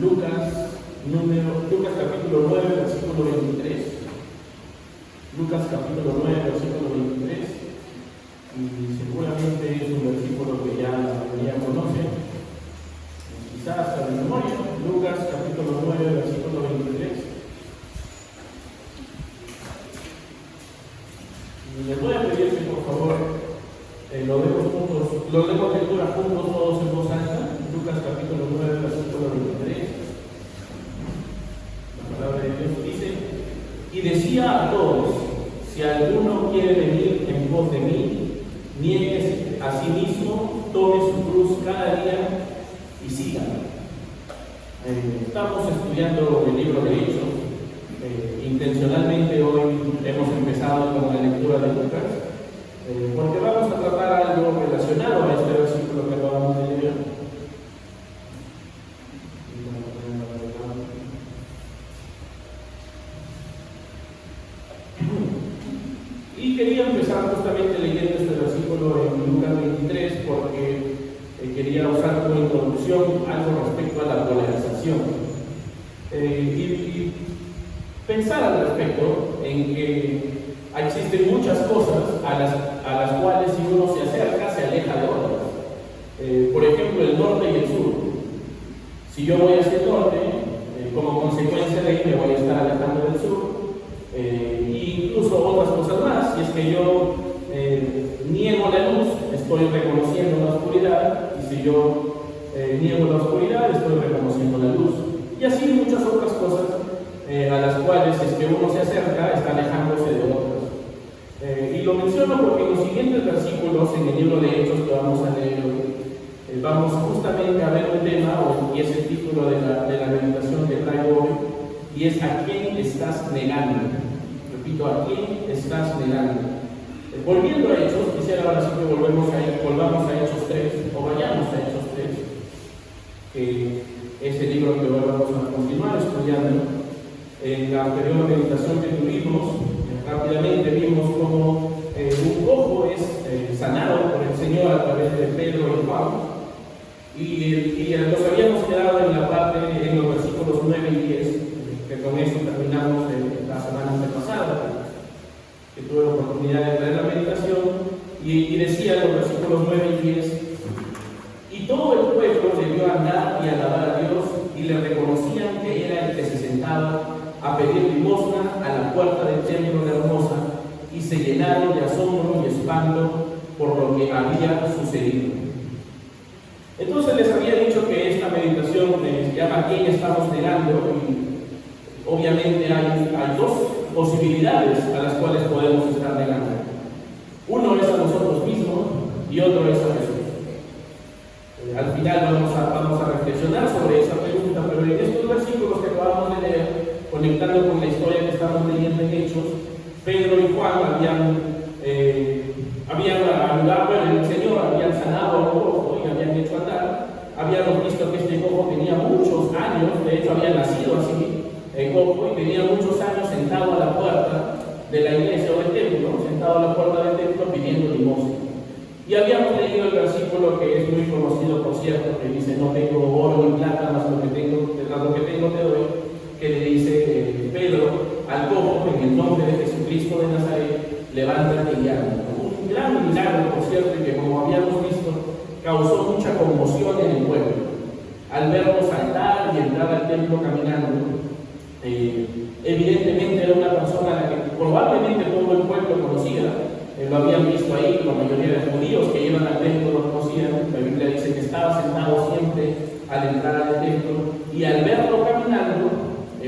Lucas capítulo 9, versículo 23. Lucas capítulo 9, versículo 23. Y seguramente es un versículo que ya la mayoría conoce, quizás hasta de memoria. Lucas capítulo 9, versículo 23. Y les voy a pedir que por favor lo demos lectura juntos todos en voz alta. Lucas capítulo 9, versículo 23. La palabra de Dios dice: y decía a todos, si alguno quiere venir en pos de mí, nieguese a sí mismo, tome su cruz cada día y sígame. Estamos estudiando el libro de Hechos. Intencionalmente hoy hemos empezado con la lectura de Lucas, porque vamos a tratar algo relacionado a este versículo que acabamos de leer. Y quería empezar justamente leyendo este versículo en Lucas 23 porque quería usar como introducción algo respecto a la polarización. Y pensar al respecto en que existen muchas cosas a las cuales si uno se acerca se aleja de otras. Por ejemplo, el norte y el sur. Si yo voy hacia el norte, como consecuencia de ello me voy a estar alejando del sur. Incluso otras cosas más. Si es que yo niego la luz, estoy reconociendo la oscuridad, y si yo niego la oscuridad, estoy reconociendo la luz. Y así muchas otras cosas a las cuales es que uno se acerca, está alejándose de otras. Y lo menciono porque en los siguientes versículos en el libro de Hechos que vamos a leer hoy, vamos justamente a ver un tema, y es el título de la meditación que traigo hoy, y es: ¿a quién estás negando? Repito, ¿a quién estás negando? Volviendo a Hechos, quisiera ahora sí que volvamos a Hechos 3, o vayamos a Hechos 3, que es el libro que hoy vamos a continuar estudiando. En la anterior meditación que tuvimos, rápidamente vimos cómo un cojo es sanado por el Señor a través de Pedro y Juan, y nos habíamos quedado en la parte, en los versículos 9 y 10, que con eso terminamos la semana antepasada, que tuve la oportunidad de traer la meditación, y decía en los versículos 9 y 10: y todo el pueblo debió andar y alabar a Dios, y le reconocían que era el que se sentaba a pedir limosna a la puerta del templo de Hermosa, y se llenaron de asombro y espanto por lo que había sucedido. Entonces les había dicho que esta meditación se llama ¿a quién estamos negando? Y obviamente hay dos posibilidades a las cuales podemos estar negando. Uno es a nosotros mismos y otro es a Jesús. Al final vamos a reflexionar sobre esa pregunta, pero en estos versículos que acabamos de leer, conectando con la historia que estamos leyendo en Hechos, Pedro y Juan habían ayudado, bueno, el Señor habían sanado a un cojo y habían hecho andar. Habíamos visto que este cojo tenía muchos años, de hecho había nacido así, el cojo, y tenía muchos años sentado a la puerta de la iglesia o del templo, sentado a la puerta del templo pidiendo limosna. Y habíamos leído el versículo que es muy conocido, por cierto, que dice: no tengo oro ni plata, más lo que tengo te doy, que le dice Pedro al cojo: en el nombre de Jesucristo de Nazaret, levántate y anda. Un gran milagro, por cierto, y que, como habíamos visto, causó mucha conmoción en el pueblo. Al verlo saltar y entrar al templo caminando, evidentemente era una persona a la que probablemente todo el pueblo conocía. Lo habían visto ahí, la mayoría de judíos que iban al templo lo conocían. La Biblia dice que estaba sentado siempre al entrar al templo, y al verlo caminando,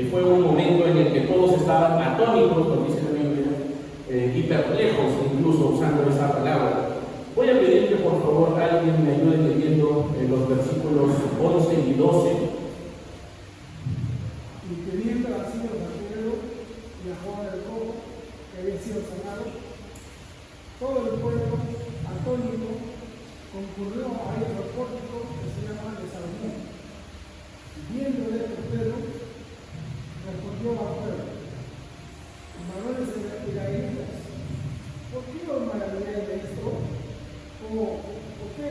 fue un momento en el que todos estaban atónitos, como dice la Biblia, y perplejos, incluso usando esa palabra. Voy a pedir que por favor alguien me ayude leyendo los versículos 11 y 12. Y teniendo así a Pedro y a Juan el cojo, que había sido sanado, todo el pueblo atónito concurrió a ir al pórtico que se llama de Salomón. Viéndole a Pedro, respondió al pueblo: varones israelitas, ¿por qué os maravilláis de esto? ¿Por qué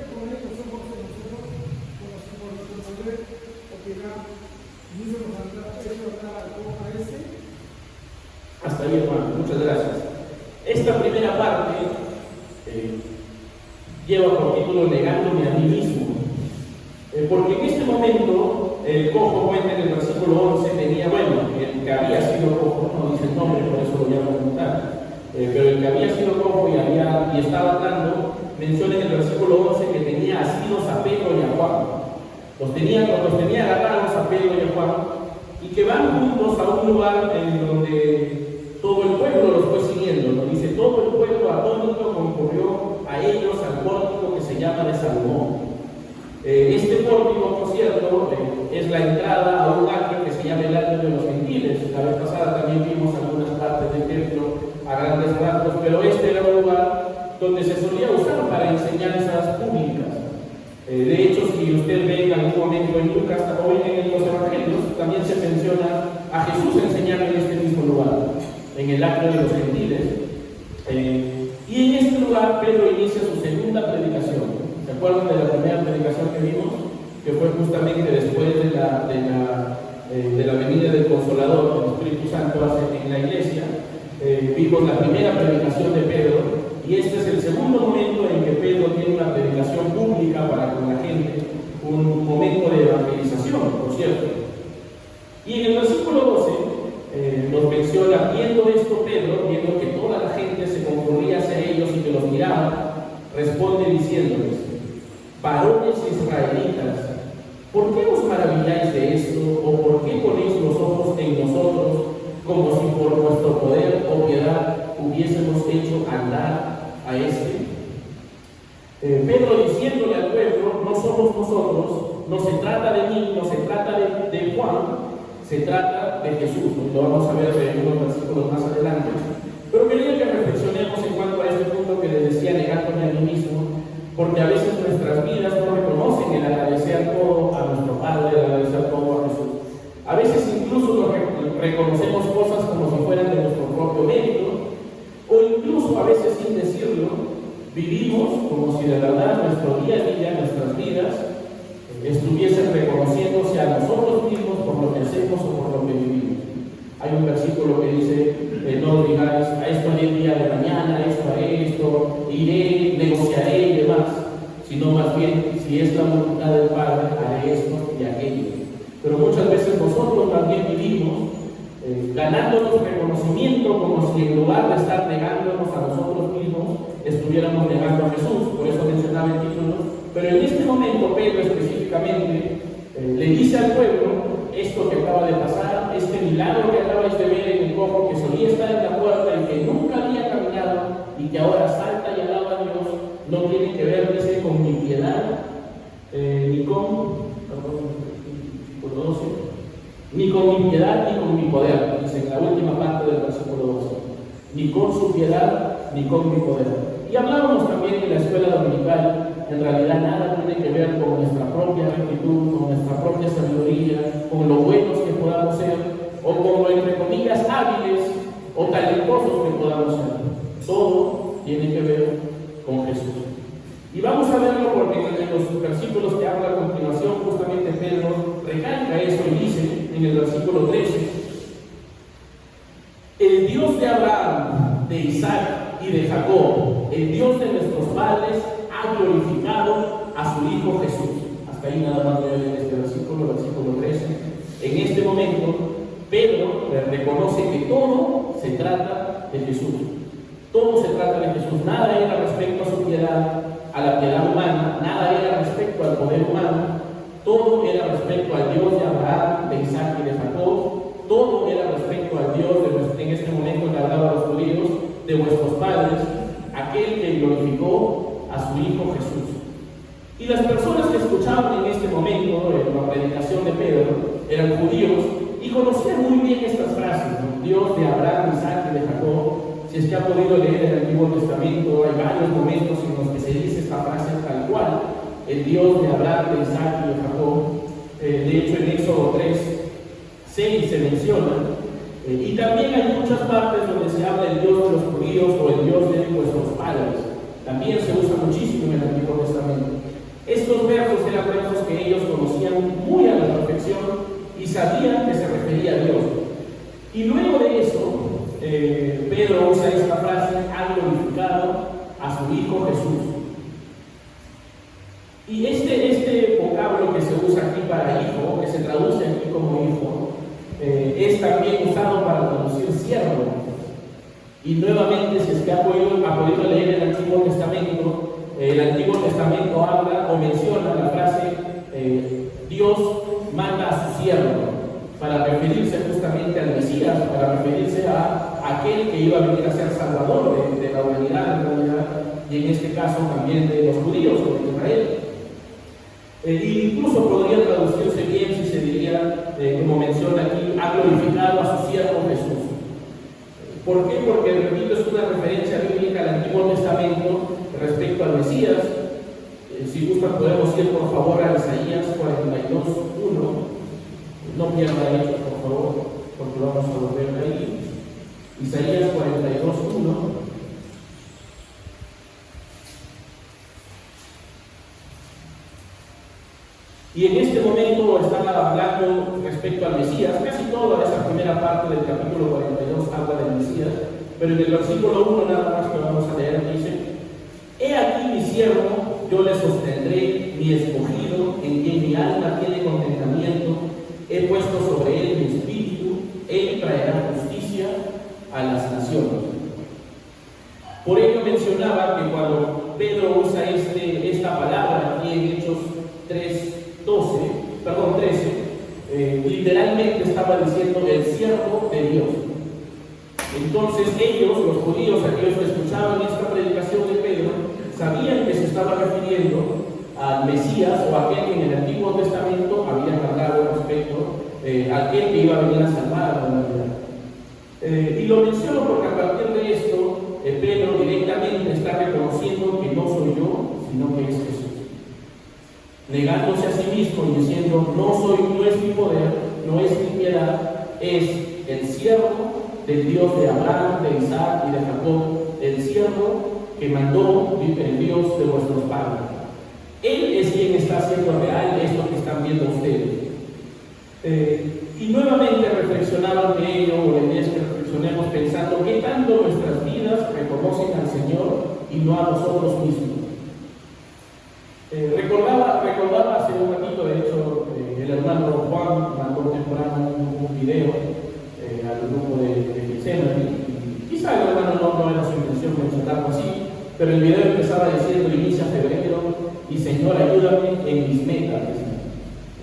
con estos ojos de nosotros, con los que por nuestro poder opinamos ahí, hermano, muchas gracias. Esta primera parte lleva por título Negándome a mí mismo. Porque en este momento el cojo cuenta en el versículo 11, tenía, bueno, el que había sido cojo, no dice el nombre, por eso lo voy a preguntar, pero el que había sido cojo y estaba hablando, menciona en el versículo 11 que tenía asidos a Pedro y a Juan. Los tenía agarrados a Pedro y a Juan, y que van juntos a un lugar en donde todo el pueblo los fue siguiendo. Nos dice, todo el pueblo atónito concurrió a ellos al pórtico que se llama de Salomón. Este pórtico, por cierto, es la entrada a un atrio que se llama el atrio de los gentiles. La vez pasada también vimos algunas partes del templo a grandes rasgos, pero este era un lugar donde se solía usar para enseñanzas públicas. De hecho, si usted ve en algún momento en Lucas o en los evangelios, también se menciona a Jesús enseñando en este mismo lugar, en el atrio de los gentiles. Y en este lugar Pedro inicia su segunda predicación. ¿Se acuerdan de la primera predicación que vimos? Que fue justamente después de la venida del Consolador, del Espíritu Santo en la iglesia. Vimos la primera predicación de Pedro, y este es el segundo momento en que Pedro tiene una predicación pública para con la gente, un momento de evangelización, por cierto. Y en el versículo 12 nos menciona, viendo esto Pedro, viendo que toda la gente se concurría hacia ellos y que los miraba, responde diciéndoles: varones israelitas, ¿por qué os maravilláis de esto? ¿O por qué ponéis los ojos en nosotros como si por nuestro poder o piedad hubiésemos hecho andar a este? Pedro diciéndole al pueblo, no somos nosotros, no se trata de mí, no se trata de Juan, se trata de Jesús. Lo vamos a ver en unos versículos más adelante. Pero quería que reflexionemos en cuanto a este punto que les decía, negándome a mí mismo, porque a veces nuestras vidas no reconocen el agradecer todo a nuestro Padre, el agradecer todo a Jesús. A veces incluso reconocemos cosas como si fueran de nuestro propio mérito, o incluso a veces sin decirlo, vivimos como si de verdad nuestro día a día, nuestras vidas, estuviesen reconociéndose a nosotros mismos por lo que hacemos o por lo que vivimos. Hay un versículo que dice, no digáis, a esto haré el día de mañana, esto haré, esto iré, negociaré y demás, sino más bien, si es la voluntad del Padre, haré esto y aquello. Pero muchas veces nosotros también vivimos ganándonos reconocimiento como si en lugar de estar negándonos a nosotros mismos, estuviéramos negando a Jesús. Por eso mencionaba el título. Pero en este momento Pedro específicamente le dice al pueblo esto que acaba de pasar, este milagro que acabáis de ver en el cojo, que solía estar en la puerta y que nunca había caminado y que ahora salta y alaba a Dios, no tiene que ver, dice, con mi piedad, ni con mi piedad ni con mi poder, dice en la última parte del versículo 12, ni con su piedad ni con mi poder. Y hablábamos también en la escuela dominical, en realidad nada tiene que ver con nuestra propia rectitud, con nuestra propia sabiduría, con lo buenos que podamos ser, o con lo, entre comillas, hábiles o talentosos que podamos ser. Todo tiene que ver con Jesús. Y vamos a verlo porque en los versículos que habla a continuación, justamente Pedro recalca eso y dice en el versículo 13: el Dios de Abraham, de Isaac y de Jacob, el Dios de nuestros padres, ha glorificado a su Hijo Jesús. Hasta ahí nada más leer en este versículo 13. En este momento, Pedro reconoce que todo se trata de Jesús. Todo se trata de Jesús. Nada era respecto a su piedad, a la piedad humana, nada era respecto al poder humano. Todo era respecto al Dios de Abraham, de Isaac y de Jacob. Todo era respecto al Dios en este momento que hablaba a los judíos, de vuestros padres, aquel que glorificó a su Hijo Jesús. Y las personas que escuchaban en este momento la predicación de Pedro eran judíos y conocían muy bien estas frases, ¿no? Dios de Abraham, Isaac y de Jacob. Si es que ha podido leer en el Antiguo Testamento, hay varios momentos en los que se dice esta frase tal cual, el Dios de Abraham, de Isaac y de Jacob. De hecho, en Éxodo 3:6 se menciona. Y también hay muchas partes donde se habla del Dios de los judíos o el Dios de vuestros padres. También se usa muchísimo en el Antiguo Testamento. Estos versos eran versos que ellos conocían muy a la perfección y sabían que se refería a Dios. Y luego de eso, Y este vocablo que se usa aquí para hijo, que se traduce aquí como hijo, es también usado para traducir siervo. Y nuevamente, si es que ha podido leer el Antiguo Testamento habla o menciona la frase Dios manda a su siervo, para referirse justamente al Mesías, para referirse a aquel que iba a venir a ser salvador de la humanidad en realidad, y en este caso también de los judíos o de Israel. Incluso podría traducirse bien si se diría, como menciona aquí, ha glorificado a su siervo Jesús. ¿Por qué? Porque, repito, es una referencia bíblica al Antiguo Testamento respecto al Mesías. Si gustan podemos ir por favor a Isaías 42:1. No pierda Hechos, por favor, porque vamos a volver ahí. Isaías 42:1. Y en este momento están hablando respecto al Mesías. Casi toda esa primera parte del capítulo 42 habla del Mesías, pero en el versículo 1 nada más que vamos a leer dice: He aquí mi siervo, yo le sostendré, mi escogido, en quien mi alma tiene contentamiento, he puesto sobre él mi espíritu, él traerá justicia a las naciones. Por ello mencionaba que cuando Pedro usa esta palabra aquí en Hechos 13, literalmente estaba diciendo el siervo de Dios. Entonces ellos, los judíos, aquellos que escuchaban esta predicación de Pedro, sabían que se estaba refiriendo al Mesías o a aquel que en el Antiguo Testamento habían hablado respecto a aquel que iba a venir a salvar a la humanidad. Y lo menciono porque a partir de esto, Pedro directamente está reconociendo que no soy yo, sino que es Jesús. Negándose a sí mismo y diciendo, no es mi poder, no es mi piedad, es el siervo del Dios de Abraham, de Isaac y de Jacob, el siervo que mandó el Dios de vuestros padres. Él es quien está haciendo real esto que están viendo ustedes. Y nuevamente reflexionaban de ello, o la idea es que reflexionemos pensando qué tanto nuestras vidas reconocen al Señor y no a nosotros mismos. Recordaba hace un ratito, de hecho, el hermano Juan mandó temprano un video al grupo de Getsemaní. Quizá el hermano no era su intención mencionarlo así, pero el video empezaba diciendo: inicia febrero y Señor, ayúdame en mis metas.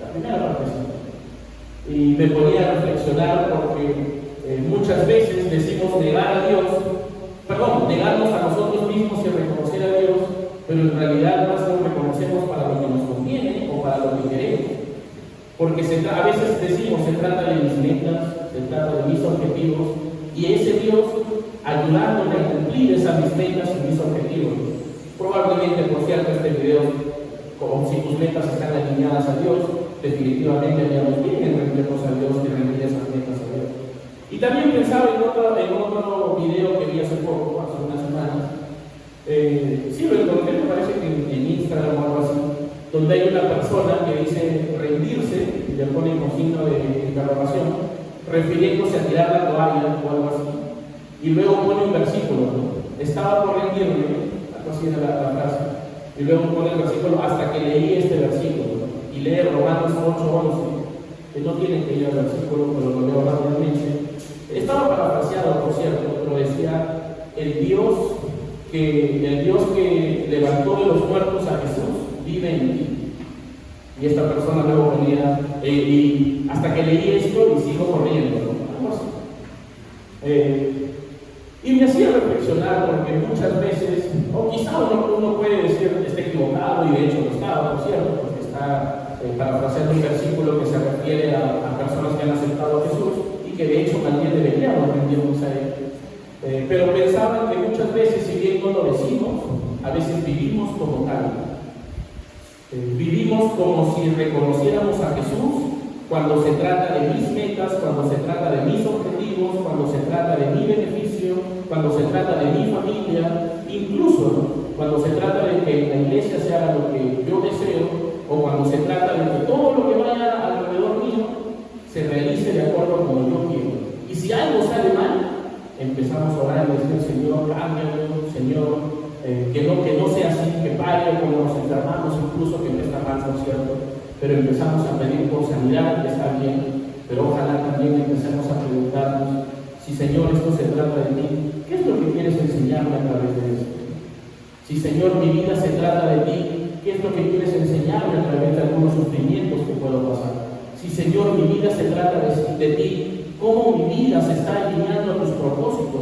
La primera parte. Y me ponía a reflexionar porque muchas veces decimos negarnos a nosotros mismos y reconocer a Dios, pero en realidad no lo reconocemos para lo que nos conviene o para lo que queremos. Porque a veces decimos, se trata de mis metas, se trata de mis objetivos, y ese Dios ayudándome a cumplir esas mis metas y mis objetivos. Probablemente, por cierto, este video, como si tus metas están alineadas a Dios, definitivamente haríamos bien en rendirnos a Dios y rendir esas metas a Dios. Y también pensaba en otro video que vi hace poco, hace unas semanas. Sí, lo encontré, me parece que en Instagram o algo así, donde hay una persona que dice rendirse, y le pone como signo de interrogación, refiriéndose a tirar la toalla o algo así. Y luego pone un versículo, ¿no? Estaba por rendirme, algo así era la frase, y luego pone el versículo hasta que leí este versículo, ¿no? Y lee Romanos 8:11, que no tiene que ir al versículo, pero lo leo rápidamente. Estaba parafraseado, por cierto, pero decía: el Dios que levantó de los muertos a Jesús vive en ti. Y esta persona luego ponía, y hasta que leí esto y sigo corriendo, ¿no? Algo así. Y me hacía reflexionar porque muchas veces, o quizá uno puede decir está equivocado, y de hecho lo estaba, por cierto, porque está parafraseando un versículo que se refiere a personas que han aceptado a Jesús y que de hecho también deberíamos rendirnos a Él. Pero pensaban que muchas veces, si bien no lo decimos, a veces vivimos como tal. Vivimos como si reconociéramos a Jesús cuando se trata de mis metas, cuando se trata de mis objetivos, cuando se trata de mi beneficio, cuando se trata de mi familia, incluso cuando se trata de que la iglesia se haga lo que yo deseo, o cuando se trata de que todo lo que vaya alrededor mío se realice de acuerdo a como yo quiero. Y si algo sale mal, empezamos a orar y decir: Señor, cámbialo, Señor, que no sea así, que pare cae, cuando nos enfermamos, incluso que no está mal, ¿no es cierto? Pero empezamos a pedir por sanidad, que está bien, pero ojalá también empecemos a preguntarnos si, Señor, esto se trata de ti, ¿qué es lo que quieres enseñarme a través de esto? Si, Señor, mi vida se trata de ti, ¿qué es lo que quieres enseñarme a través de algunos sufrimientos que puedo pasar? Si, Señor, mi vida se trata de ti, ¿cómo mi vida se está alineando a tus propósitos?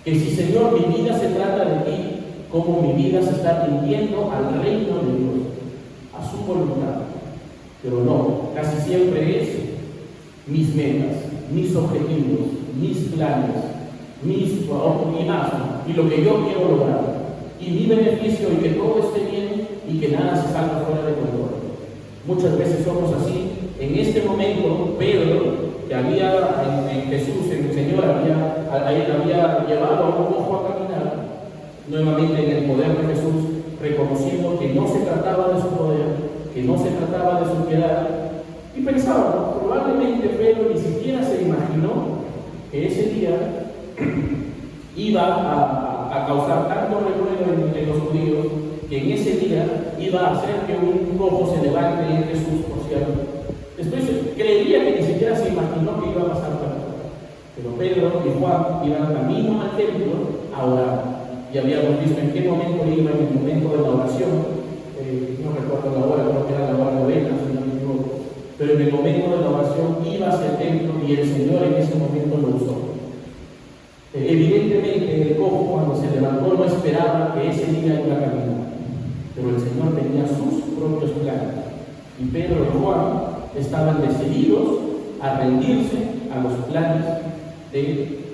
Que si, Señor, mi vida se trata de ti, ¿cómo mi vida se está rindiendo al reino de Dios, a su voluntad? Pero no, casi siempre es mis metas, mis objetivos, mis planes, y lo que yo quiero lograr, y mi beneficio, y que todo esté bien, y que nada se salga fuera de control. Muchas veces somos así. En este momento, Pedro, que había en Jesús, en el Señor, había llevado a un cojo a caminar, nuevamente en el poder de Jesús, reconociendo que no se trataba de su poder, que no se trataba de su piedad, y pensaba, probablemente Pedro ni siquiera se imaginó que ese día iba a causar tanto revuelo en los judíos, que en ese día iba a hacer que un cojo se levante en Jesús, por cierto. Después creería que ni siquiera se imaginó que iba a pasar tanto. Pero Pedro y Juan iban camino al templo a orar. Y habíamos visto en qué momento iba, en el momento de la oración. No recuerdo la hora, creo que era la hora novena, si no me equivoco. Pero en el momento de la oración iba hacia el templo y el Señor en ese momento lo usó. Evidentemente el cojo, cuando se levantó, no esperaba que ese día iba a caminar. Pero el Señor tenía sus propios planes. Y Pedro y Juan estaban decididos a rendirse a los planes de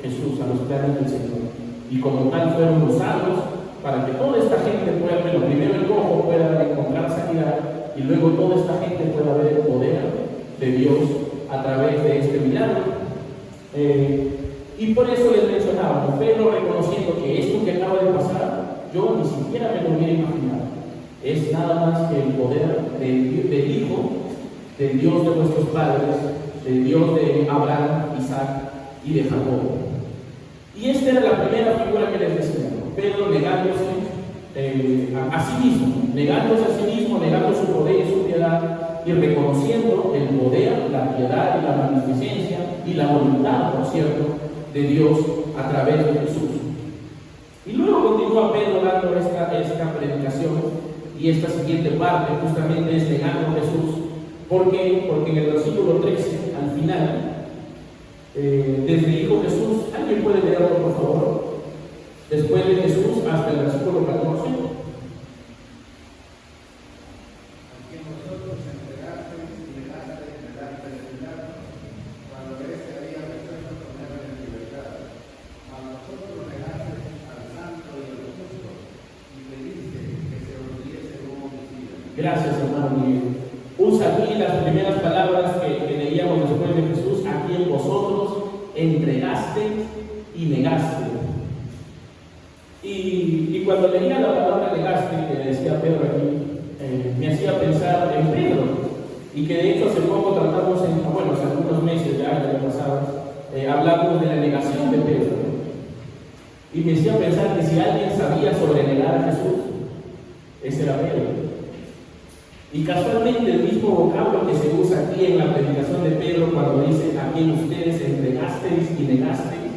Jesús, a los planes del Señor. Y como tal fueron usados para que toda esta gente pueda, bueno, primero el cojo pueda encontrar sanidad y luego toda esta gente pueda ver el poder de Dios a través de este milagro. Y por eso les mencionaba, Pedro reconociendo que esto que acaba de pasar, yo ni siquiera me lo hubiera imaginado. Es nada más que el poder del Hijo, del Dios de vuestros padres, del Dios de Abraham, Isaac y de Jacob. Y esta era la primera figura que les decía, ¿no? Pedro negándose a sí mismo, negando su poder y su piedad, y reconociendo el poder, la piedad y la magnificencia y la voluntad, por cierto, de Dios a través de Jesús. Y luego continúa Pedro dando esta predicación. Y esta siguiente parte justamente es negando a Jesús. ¿Por qué? Porque en el versículo 13, al final, dijo Jesús, ¿alguien puede leerlo, por favor? Después de Jesús hasta el versículo 14. Gracias, hermano Miguel. Usa aquí las primeras palabras que leíamos después de Jesús, a quien vosotros entregasteis y negasteis. Y cuando leía la palabra negaste, que decía Pedro aquí, me hacía pensar en Pedro, y que de hecho hace poco tratamos, hace algunos meses ya, el año pasado, hablamos de la negación de Pedro. Y me hacía pensar que si alguien sabía sobre negar a Jesús, ese era Pedro. Y casualmente el mismo vocablo que se usa aquí en la predicación de Pedro cuando dice a quien ustedes entregasteis y negasteis,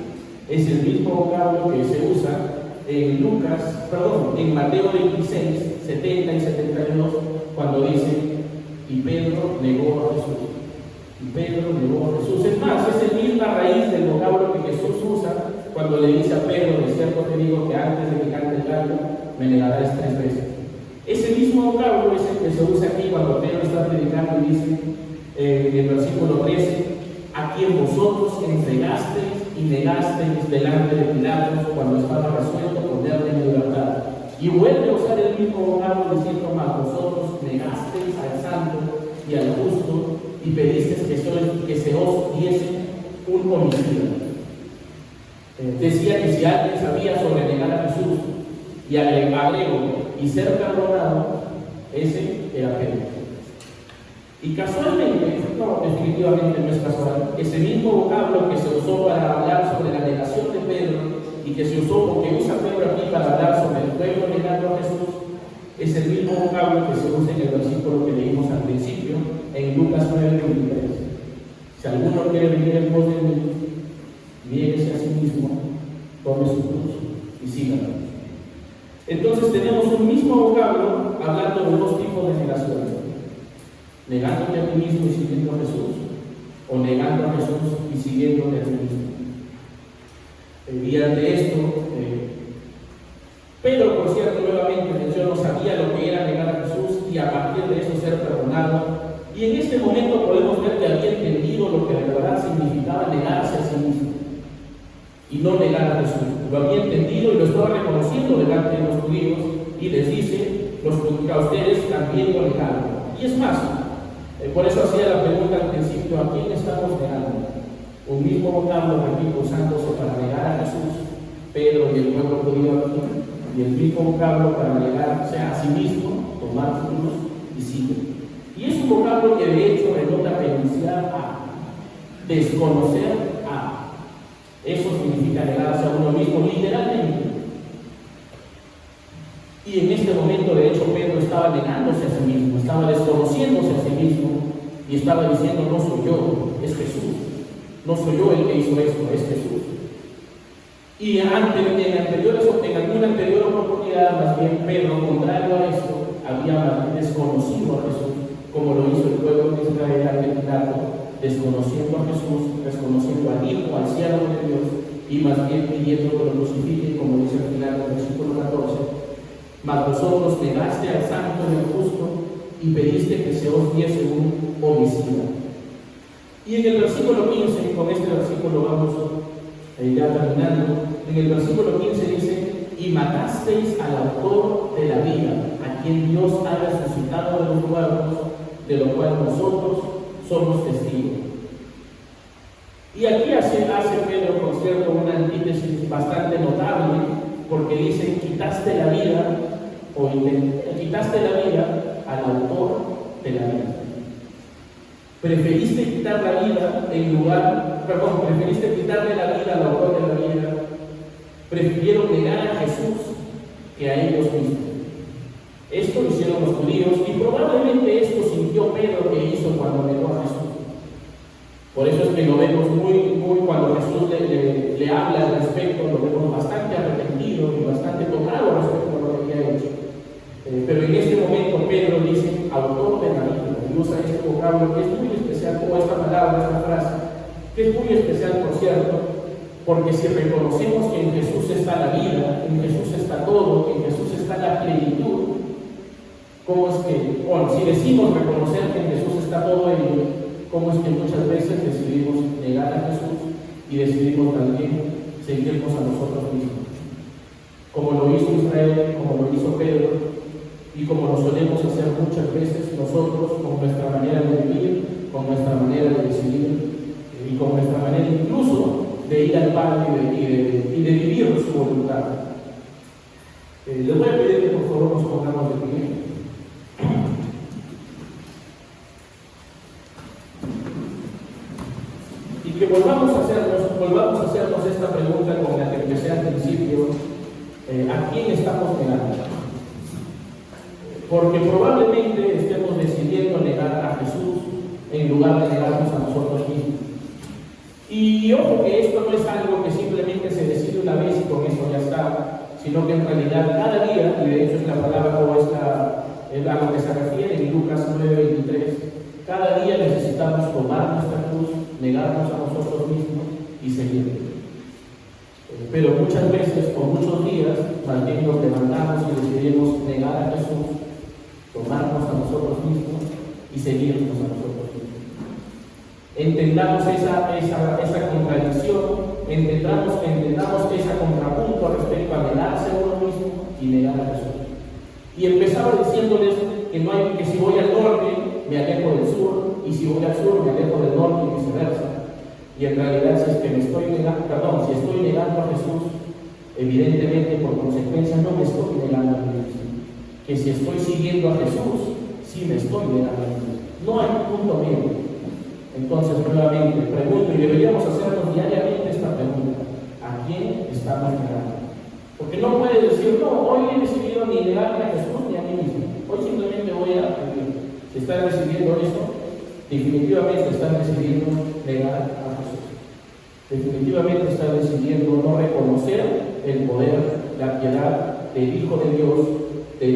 es el mismo vocablo que se usa en Mateo 26, 70 y 72, cuando dice, y Pedro negó a Jesús. Y Pedro negó a Jesús. Es más, es la misma raíz del vocablo que Jesús usa cuando le dice a Pedro, de cierto te digo que antes de que cante el gallo, me negarás 3 veces. Ese mismo vocablo es el que se usa aquí cuando Pedro está predicando y dice en el versículo 13, a quien vosotros entregasteis y negasteis delante de Pilatos cuando estaba resuelto ponerle en libertad. Y vuelve a usar el mismo vocablo diciendo más, vosotros negasteis al santo y al justo y pedisteis que se os diese un homicida. Decía que si alguien sabía sobre negar a Jesús y agrego y ser perdonado, ese era Pedro. Y casualmente, no, definitivamente no es casual, ese mismo vocablo que se usó para hablar sobre la negación de Pedro y que se usó, o que usa Pedro aquí para hablar sobre el pueblo negando a Jesús, es el mismo vocablo que se usa en el versículo que leímos al principio, en Lucas 9:23. Si alguno quiere venir en pos de mí, niéguese a sí mismo, tome su cruz y sígame. Entonces tenemos un mismo vocablo hablando de dos tipos de negaciones: negándote a ti mismo y siguiendo a Jesús, o negando a Jesús y siguiéndole a ti mismo. Y ante esto, Pedro, por cierto, nuevamente mencionó, sabía lo que era negar a Jesús y a partir de eso ser perdonado. Y en este momento podemos ver que había entendido lo que de verdad significaba negarse a sí mismo y no negar a Jesús. Lo había entendido y lo estaba reconociendo delante de los judíos y les dice: los judíos a ustedes también lo negaron. Y es más, por eso hacía la pregunta al principio: ¿a quién estamos negando? Un mismo vocablo, repito, usándose para negar a Jesús, Pedro y el pueblo judío aquí, y el mismo vocablo para negarse a sí mismo, tomar su cruz y sigue. Y es un vocablo que de hecho denota renunciar a, desconocer a. Eso significa negarse a uno mismo, literalmente. Y en este momento, de hecho, Pedro estaba negándose a sí mismo, estaba desconociéndose a sí mismo y estaba diciendo: no soy yo, es Jesús. No soy yo el que hizo esto, es Jesús. Y en alguna anterior oportunidad, más bien Pedro, contrario a eso, había desconocido a Jesús, como lo hizo el pueblo de Israel al Pilato, desconociendo a Jesús, desconociendo al Hijo, al siervo de Dios, y más bien pidiendo que lo crucifiquen, como dice al final del versículo 14. Mas vosotros negaste al santo y al justo y pediste que se os diese un homicida. Y en el versículo 15, con este versículo vamos ya terminando, en el versículo 15 dice: y matasteis al autor de la vida, a quien Dios ha resucitado de los muertos, de lo cual nosotros somos testigos. Y aquí hace Pedro, por cierto, una antítesis bastante notable, porque dice: quitaste la vida al autor de la vida. Preferiste quitar la vida preferiste quitarle la vida al autor de la vida. Prefirieron negar a Jesús que a ellos mismos. Esto lo hicieron los judíos y probablemente esto sintió Pedro que hizo cuando negó a Jesús. Por eso es que lo vemos muy cuando Jesús le habla al respecto, lo vemos bastante arrepentido y bastante tocado respecto a lo que había hecho. Pero en este momento Pedro dice: autor de la vida, y usa este vocablo que es muy especial, o esta palabra, esta frase, que es muy especial, por cierto, porque si reconocemos que en Jesús está la vida, en Jesús está todo, en Jesús está la plenitud, ¿cómo es que, si decimos reconocer que en Jesús está todo ello, cómo es que muchas veces decidimos negar a Jesús y decidimos también seguirnos a nosotros mismos? Como lo hizo Israel, como lo hizo Pedro, y como lo solemos hacer muchas veces nosotros, con nuestra manera de vivir, con nuestra manera de decidir, y con nuestra manera incluso de ir al Padre y de vivir su voluntad. Les voy a pedir que por favor nos pongamos de pie. Y que volvamos a hacernos esta pregunta con la que empecé al principio: ¿a quién estamos negando? Porque probablemente estemos decidiendo negar a Jesús en lugar de negarnos a nosotros mismos. Y ojo que esto no es algo que simplemente se decide una vez y con eso ya está, sino que en realidad cada día, y de hecho es la palabra o es a lo que se refiere en Lucas 9:23, cada día necesitamos tomar nuestra cruz, negarnos a nosotros mismos y seguir. Pero muchas veces, o muchos días, más bien nos levantamos y decidimos negar a Jesús, tomarnos a nosotros mismos y seguirnos a nosotros mismos. Entendamos esa contradicción, entendamos ese contrapunto respecto a negarse a uno mismo y negar a Jesús. Y empezaba diciéndoles que si voy al norte me alejo del sur, y si voy al sur me alejo del norte y viceversa. Y en realidad si estoy negando a Jesús, evidentemente por consecuencia no me estoy negando a mí mismo. Que si estoy siguiendo a Jesús, sí me estoy negando a mí mismo. No hay punto medio. Entonces, nuevamente, pregunto, y deberíamos hacernos diariamente esta pregunta: ¿a quién estamos negando? Porque no puedes decir: no, hoy he decidido ni negarme a Jesús ni a mí mismo. Hoy simplemente voy a pedir. Si están decidiendo eso, definitivamente están decidiendo negar a Jesús. Definitivamente están decidiendo no reconocer el poder, la piedad del Hijo de Dios, de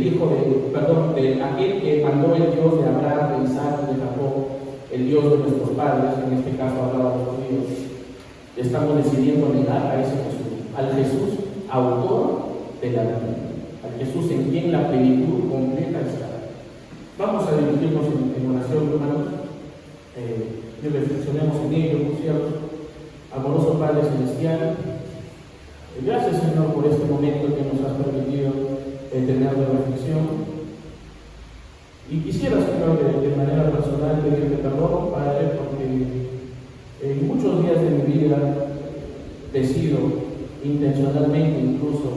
aquel que mandó el Dios de Abraham, de Isaac y de Jacob, el Dios de nuestros padres, en este caso hablaba de los judíos. Estamos decidiendo negar a ese Jesús, al Jesús autor de la vida, al Jesús en quien la plenitud completa está. Vamos a dirigirnos en oración, hermanos, y reflexionemos en ello, por cierto. Amoroso Padre Celestial, gracias, Señor, por este momento que nos has permitido tener de reflexión. Y quisiera, Señor, de manera personal pedirte perdón, Padre, porque en muchos días de mi vida decido intencionalmente incluso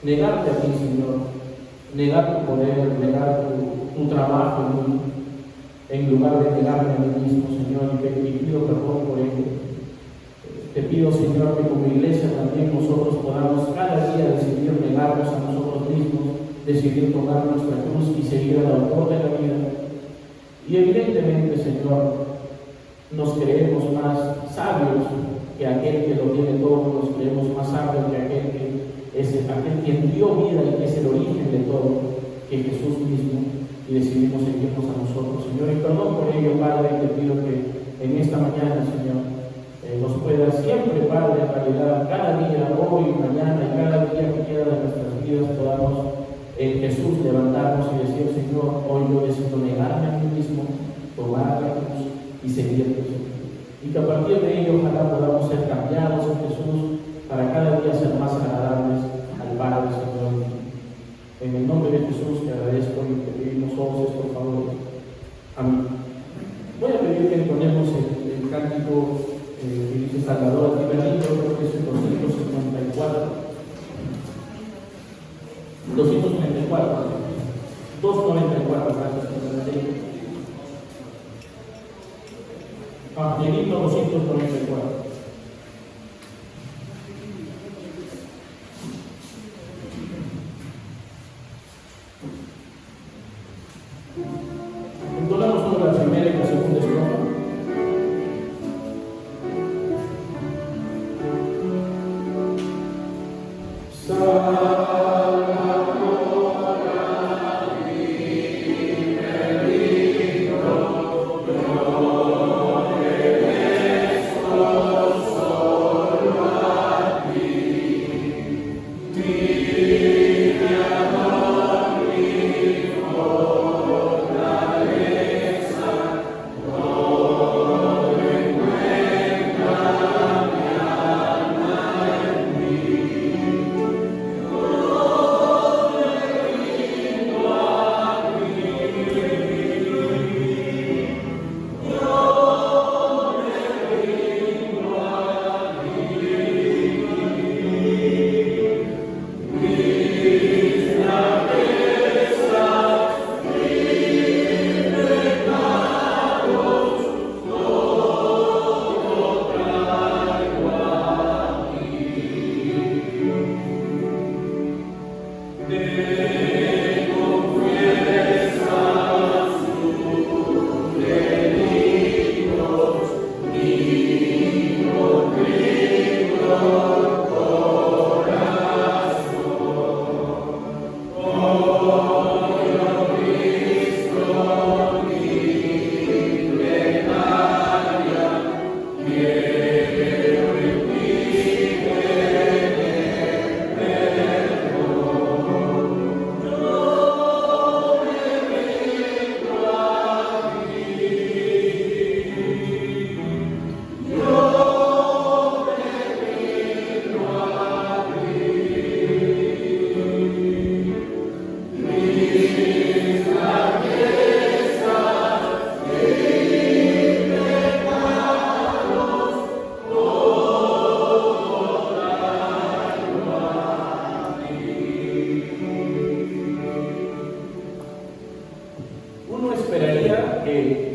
negarte a ti, Señor, negar tu poder, negar tu trabajo en mí, en lugar de negarme a mí mismo, Señor, y te pido perdón por ello. Te pido, Señor, que como iglesia también nosotros podamos cada día decidir negarnos a nosotros mismos, decidir tomar nuestra cruz y seguir al autor de la vida. Y evidentemente, Señor, nos creemos más sabios que aquel que lo tiene todo, nos creemos más sabios que aquel quien dio vida y que es el origen de todo, que Jesús mismo, y decidimos seguirnos a nosotros, Señor. Y perdón por ello, Padre, y te pido que en esta mañana, Señor, nos pueda siempre, Padre, en realidad, cada día, hoy, mañana y cada día que queda de nuestras vidas, podamos en Jesús levantarnos y decir, Señor, hoy yo decido negarme a mí mismo, tomar la cruz y seguirte, Señor. Y que a partir de ello, ojalá podamos ser cambiados en Jesús para cada día ser más agradables al Padre, Señor. En el nombre de Jesús te agradezco y te pedimos todos estos favores. Amén. Voy a pedir que entonemos el cántico que dice Salvador al Tiberio, creo que es el 254. 294, gracias por la ley. Evangelito 294. Entonamos sobre la primera y la segunda estrofa.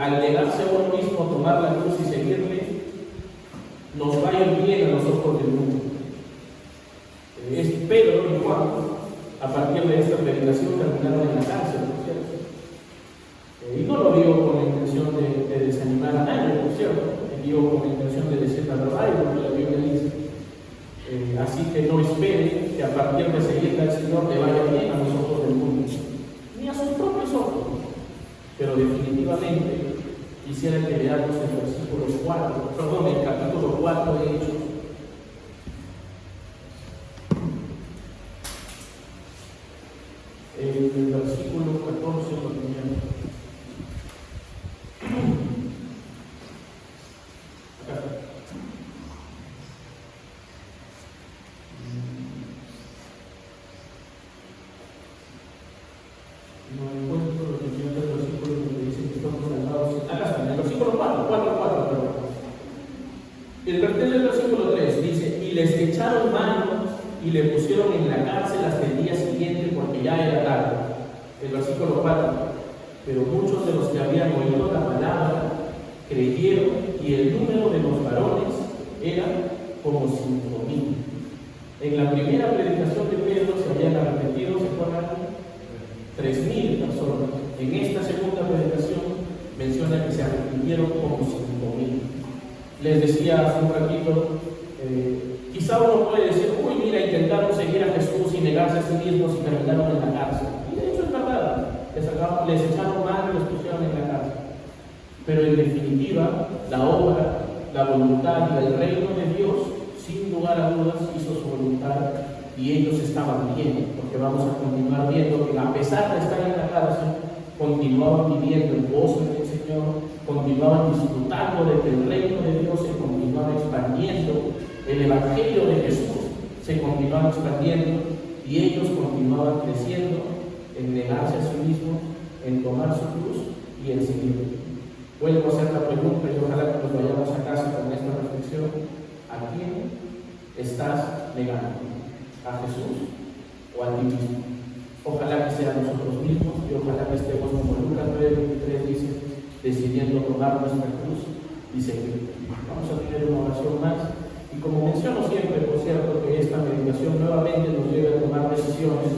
Al negarse a uno mismo, tomar la cruz y seguirle, nos va a ir bien a los ojos del mundo. Es Pedro y Juan, a partir de esta predicación terminaron en la cárcel, por cierto. Y no lo digo con la intención de desanimar a nadie, por cierto. Digo con la intención de decir la verdad y lo que la Biblia dice. Así que no espere que a partir de seguir al Señor le vaya bien a los ojos del mundo, ni a sus propios ojos. Pero definitivamente quisiera que veamos el capítulo 4 de Hechos. El versículo 14 lo teníamos. Acá está. No encuentro lo que tiene el versículo donde dice que estamos salvados. Acá está, en el versículo 4, perdón. El versículo 3 dice: y les echaron mano y le pusieron en la cárcel hasta el día siguiente porque ya era tarde. El versículo 4: pero muchos de los que habían oído la palabra creyeron, y el número de los varones era como 5,000. En la primera predicación de Pedro se habían arrepentido, ¿se acuerdan? 3,000 personas. En esta segunda predicación menciona que se arrepintieron como 5,000. Les decía hace un ratito, quizá uno puede decir: uy, mira, intentaron seguir a Jesús y negarse a sí mismos y terminaron en la cárcel. Y de hecho es verdad, les echaron mano y los pusieron en la cárcel. Pero en definitiva, la obra, la voluntad y el reino de Dios, sin lugar a dudas, hizo su voluntad y ellos estaban bien, porque vamos a continuar viendo que a pesar de estar en la cárcel, continuaban viviendo el gozo del Señor, continuaban disfrutando de que el reino de Dios se continuaba expandiendo, el evangelio de Jesús se continuaba expandiendo y ellos continuaban creciendo en negarse a sí mismos, en tomar su cruz y en seguir. Vuelvo a hacer la pregunta y ojalá que nos vayamos a casa con esta reflexión: ¿a quién estás negando? ¿A Jesús o a ti mismo? Ojalá que sea nosotros mismos y ojalá que estemos, como Lucas 9:23 dice, decidiendo tomar nuestra cruz y seguir. Vamos a tener una oración más y, como menciono siempre, por cierto, que esta meditación nuevamente nos lleve a tomar decisiones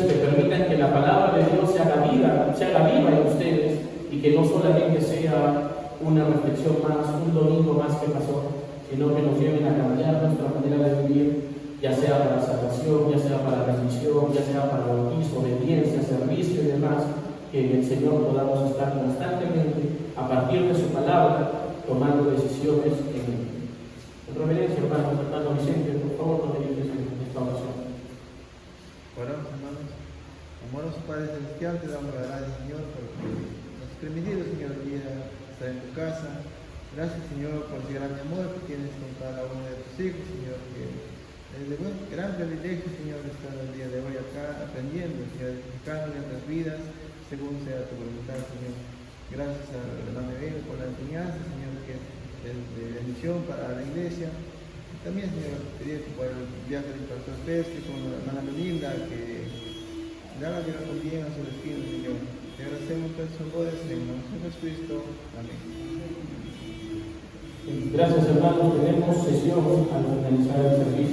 que permitan que la palabra de Dios se haga viva en ustedes y que no solamente sea una reflexión más, un domingo más que pasó, sino que nos lleven a cambiar nuestra manera de vivir, ya sea para salvación, ya sea para remisión, ya sea para bautismo, obediencia, servicio y demás, que en el Señor podamos estar constantemente, a partir de su palabra, tomando decisiones en reverencia. Hermano Vicente, por favor, no me ayudes en esta oración. Oramos, hermanos. Amoroso Padre Celestial, te damos la gracias, Señor, porque nos has permitido, Señor, el día estar en tu casa. Gracias, Señor, por ese gran amor que tienes con cada uno de tus hijos, Señor, que es de gran privilegio, Señor, de estar el día de hoy acá aprendiendo, Señor, edificando nuestras vidas según sea tu voluntad, Señor. Gracias a la hermana Bel por la enseñanza, Señor, que es de bendición para la iglesia. Y también, Señor, pedir por el viaje del pastor Pesque con la hermana Melinda, que le haga llegar con bien a su destino, Señor. Te agradecemos por sus favores en el nombre de Jesucristo. Amén. Gracias, hermanos. Tenemos sesión al finalizar el servicio.